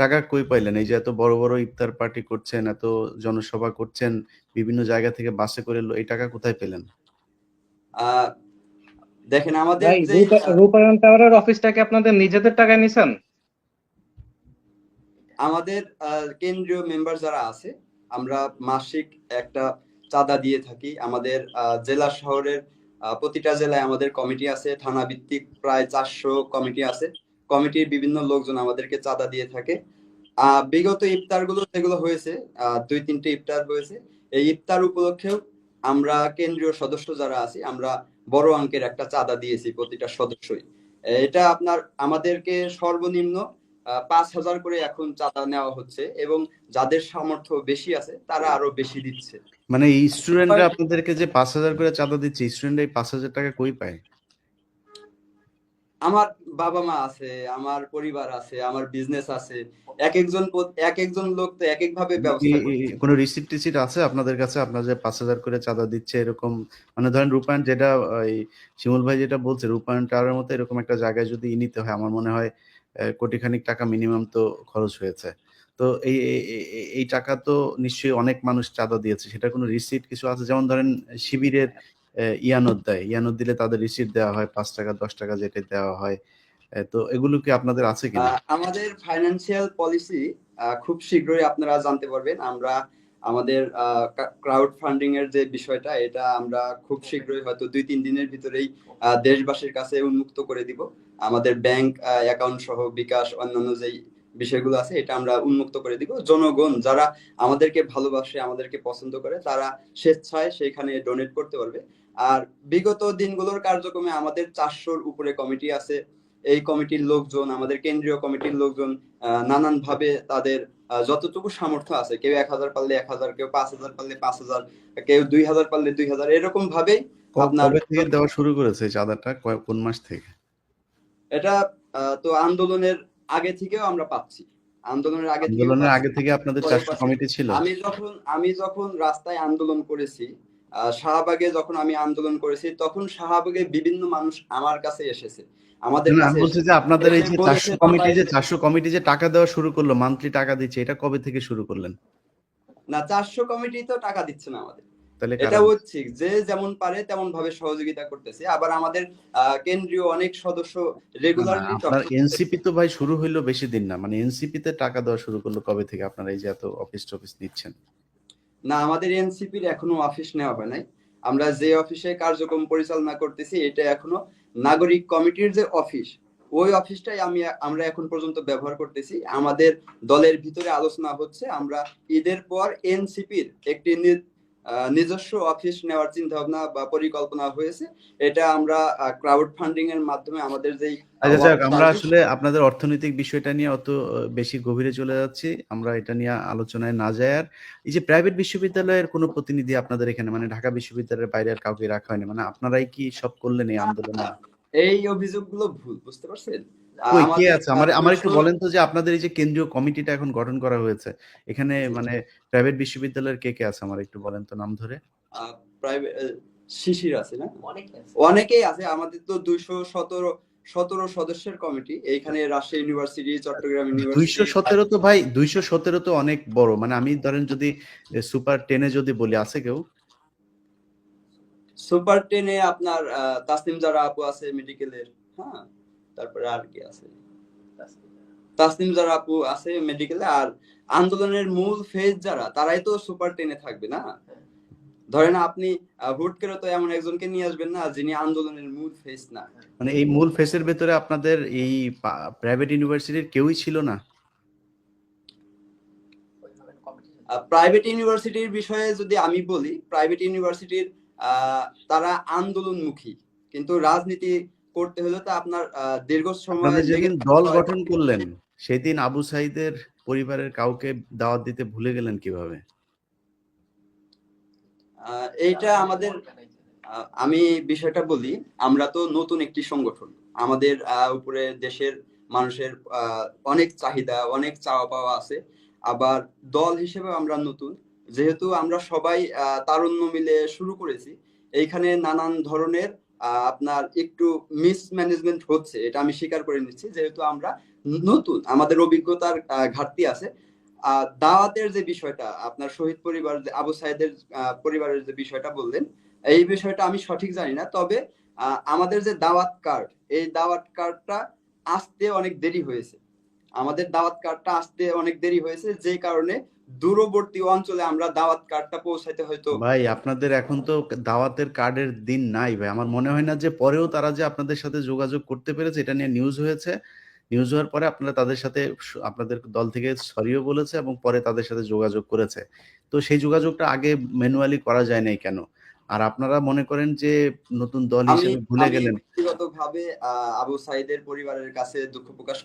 টাকা কই পাইলেন? এই যে এত বড়, বড় ইফতার পার্টি করছেন, এত জনসভা করছেন, বিভিন্ন জায়গা থেকে বাসে করে এই টাকা কোথায় পেলেন? আহ দেখেন আমাদের ভাই, যেই রূপায়ণ টাওয়ারের অফিসটা কি আপনাদের নিজেদের টাকায় নিছেন? আমাদের কেন্দ্রীয় মেম্বার যারা আছে, আমরা মাসিক একটা চাঁদা দিয়ে থাকি। আমাদের জেলা শহরের প্রতিটা জেলায় আমাদের কমিটি আছে, থানা ভিত্তিক প্রায় 400 কমিটি আছে। কমিটির বিভিন্ন লোকজন আমাদেরকে চাঁদা দিয়ে থাকে। বিগত ইফতার গুলো যেগুলো হয়েছে, 2-3টে ইফতার হয়েছে, এই ইফতার উপলক্ষেও আমরা কেন্দ্রীয় সদস্য যারা আছি, আমরা বড় অঙ্কের একটা চাঁদা দিয়েছি প্রতিটা সদস্যই। এটা আপনার আমাদেরকে সর্বনিম্ন 5,000 করে এখন চাঁদা নেওয়া হচ্ছে, এবং যাদের সামর্থ্য বেশি আছে তারা আরো বেশি দিচ্ছে। মানে এই স্টুডেন্টরা আপনাদেরকে যে 5,000 করে চাঁদা দিচ্ছে, স্টুডেন্ট এই 5,000 টাকা কই পায়? আমার বাবা মা আছে, আমার পরিবার আছে, আমার বিজনেস আছে। এক একজন লোক তো এক এক ভাবে ব্যবস্থা করছে। কোনো রিসিপ্ট টিসিট আছে আপনাদের কাছে? আপনার যে 5,000 করে চাঁদা দিচ্ছে এরকম, মানে ধরেন রূপায়ণ যেটা এই শিমুল ভাই যেটা বলছে, রূপায়ণ টাওয়ারের মতো এরকম একটা জায়গায় যদি নিতে হয়, আমার মনে হয় কোটি খানিক টাকা মিনিমাম তো খরচ হয়েছে। তো এই টাকা তো নিশ্চয়ই অনেক মানুষ চাঁদা দিয়েছে, সেটা কোনো রিসিপ্ট কিছু আছে? যেমন ধরেন শিবিরের ইয়ানত দেয়, ইয়ানত দিলে তাদের রিসিপ্ট দেওয়া হয় 5 টাকা 10 টাকা যেটা দেওয়া হয়। তো এগুলো কি আপনাদের আছে কিনা? আমাদের ফাইন্যান্সিয়াল পলিসি খুব শীঘ্রই আপনারা জানতে পারবেন। আমরা আমাদের ক্রাউড ফান্ডিং এর যে বিষয়টা, এটা আমরা খুব শীঘ্রই, হয়তো 2-3 দিনের ভিতরেই দেশবাসীর কাছে উন্মুক্ত করে দিব। আমাদের ব্যাংক অ্যাকাউন্ট সহ বিকাশ অন্যান্য যেই বিষয়গুলো আছে, এটা আমরা উন্মুক্ত করে দিব। জনগণ যারা আমাদেরকে ভালোবাসে, আমাদেরকে পছন্দ করে, তারা স্বেচ্ছায় সেখানে ডোনেট করতে পারবে। আর বিগত দিনগুলোর কার্যক্রমে আমাদের 400-র উপরে কমিটি আছে। এই কমিটির লোকজন, আমাদের কেন্দ্রীয় কমিটির লোকজন নানান ভাবে তাদের যতটুকু সামর্থ্য আছে, কেউ 1,000 পারলে 1,000, কেউ 5,000 পারলে 5,000, কেউ 2,000 পারলে 2,000, এরকম ভাবেই আপনার। কবে থেকে দেওয়া শুরু করেছে চাঁদাটা? কোন মাস থেকে? এটা তো আন্দোলনের আগে থেকেও আমরা পাচ্ছি, আন্দোলনের আগে থেকেও আন্দোলনের পাচ্ছি। আগে থেকে আপনাদের 400 কমিটি ছিল? আমি যখন রাস্তায় আন্দোলন করেছি, শাহবাগে যখন আমি আন্দোলন করেছি, তখন শাহবাগে বিভিন্ন মানুষ আমার কাছে এসেছে, আমাদের না, কাছে আমি বলছি যে আপনাদের এই এসে যে বলেছে, 400 কমিটি যে টাকা দেওয়া শুরু করলো, মান্থলি টাকা দিচ্ছে, এটা কবে থেকে শুরু করলেন? না, 400 কমিটি তো টাকা দিচ্ছে না আমাদের। তাহলে এটা কারা দিচ্ছে? হচ্ছে যে যেমন পারে তেমন ভাবে সহযোগিতা করতেছে। আবার আমাদের কেন্দ্রীয় অনেক সদস্য না, না, রেগুলারলি আপনার তথ্য এনসিপি তো ভাই শুরু হইলো বেশি দিন না, মানে এনসিপি তে টাকা দেওয়া শুরু করলো কবে থেকে আপনারা এই যে এত অফিস টফিস নিচ্ছেন? না, আমাদের এনসিপির এখনো অফিস নেওয়া হয় নাই। আমরা যে অফিসে কার্যক্রম পরিচালনা করতেছি, এটা এখনো নাগরিক কমিটির যে অফিস, ওই অফিসটাই আমরা এখন পর্যন্ত ব্যবহার করতেছি। আমাদের দলের ভিতরে আলোচনা হচ্ছে, আমরা ঈদের পর এনসিপির একটি নিজস্ব অফিস নেওয়ার চিন্তা ভাবনা বা পরিকল্পনা হয়েছে। এটা আমরা ক্রাউড ফান্ডিং এর মাধ্যমে আমাদের যেই আচ্ছা যাক, ওয়ার্ক আমরা সার্ভিস। আসলে আপনাদের অর্থনৈতিক বিষয়টা নিয়ে অত বেশি গভীরে চলে যাচ্ছি, আমরা এটা নিয়ে আলোচনায় না যাই। আর এই যে প্রাইভেট বিশ্ববিদ্যালয়ের কোনো প্রতিনিধি আপনাদের এখানে, মানে ঢাকা বিশ্ববিদ্যালয়ের বাইরে আর কাউকে রাখা হয়নি? মানে আপনারাই কি সব করলেন এই আন্দোলনে? এই অভিযোগগুলো ভুল, বুঝতে পারছেন? কই কে আমাদের আছে? আমার একটু 200 বলেন তো, যে আপনাদের এই যে কেন্দ্রীয় কমিটিটা এখন গঠন করা হয়েছে, এখানে মানে প্রাইভেট বিশ্ববিদ্যালয়ের কে কে আছে আমার একটু বলেন তো নাম ধরে। প্রাইভেট শিশির আছে না, অনেকেই আছে। আমাদের তো 217 সদস্যের কমিটি, এইখানে রাজশাহী ইউনিভার্সিটি, চট্টগ্রাম ইউনিভার্সিটি। 217 তো ভাই, 217 তো অনেক বড়। মানে আমি ধরেন যদি সুপার 10-এ যদি বলি, আছে কেউ? সুপার 10-এ আপনার তাসনিম জারা আপু আছে মেডিকেলের। হ্যাঁ, তারপরে আর কি আছে, তাসনিম জারা আপু আছে মেডিকেলে। আর আন্দোলনের মূল ফেজ যারা, তারাই তো সুপার 10-এ থাকবে না। ধরেন আপনি হুট করে তো এমন একজনকে নিয়ে আসবেন না যিনি আন্দোলনের মূল ফেস না। মানে এই মূল ফেসের ভেতরে আপনাদের এই প্রাইভেট ইউনিভার্সিটির কেউই ছিল না? প্রাইভেট ইউনিভার্সিটির বিষয়ে যদি আমি বলি, প্রাইভেট ইউনিভার্সিটির তারা আন্দোলনমুখী, কিন্তু রাজনীতি করতে হলে তো আপনার দীর্ঘ সময় আপনাদের লেগে যেদিন দল গঠন করলেন, সেদিন আবু সাইদের পরিবারের কাউকে দাওয়াত দিতে ভুলে গেলেন কিভাবে? এইটা আমাদের আমি বিষয়টা বলি, আমরা তো নতুন একটি সংগঠন। আমাদের উপরে দেশের মানুষের অনেক চাহিদা, অনেক চাওয়া পাওয়া আছে। আবার দল হিসেবে আমরা নতুন, যেহেতু আমরা সবাই তারুণ্য মিলে শুরু করেছি। এইখানে নানান ধরনের আপনার একটু মিসম্যানেজমেন্ট হচ্ছে, এটা আমি স্বীকার করে নিচ্ছি, যেহেতু আমরা নতুন, আমাদের অভিজ্ঞতার ঘাটতি আছে। দাওয়াতের যে বিষয়টা, আপনার শহীদ পরিবার, আবু সাইদের পরিবারের যে বিষয়টা বললেন, এই বিষয়টা আমি সঠিক জানি না। তবে আমাদের যে দাওয়াত কার্ড, এই দাওয়াত কার্ডটা আসতে অনেক দেরি হয়েছে। আমাদের দাওয়াত কার্ডটা আসতে অনেক দেরি হয়েছে, যে কারণে দূরবর্তী অঞ্চলে আমরা দাওয়াত কার্ডটা পৌঁছাইতে হয়তো। ভাই আপনাদের এখন তো দাওয়াতের কার্ডের দিন নাই ভাই। আমার মনে হয় না যে পরেও তারা যে আপনাদের সাথে যোগাযোগ করতে পেরেছে, এটা নিয়ে নিউজ হয়েছে। নিউজ হওয়ার পরে আপনারা তাদের সাথে আপনাদের দল থেকে সরিও বলেছে এবং পরে তাদের সাথে যোগাযোগ করেছে। তো সেই যোগাযোগটা আগে ম্যানুয়ালি করা যায় নাই কেন? আর আপনারা মনে করেন যে নতুন দল আমি হিসেবে ভুলে আমি গেলেন। ব্যক্তিগতভাবে আবু সাইদের পরিবারের কাছে দুঃখ প্রকাশ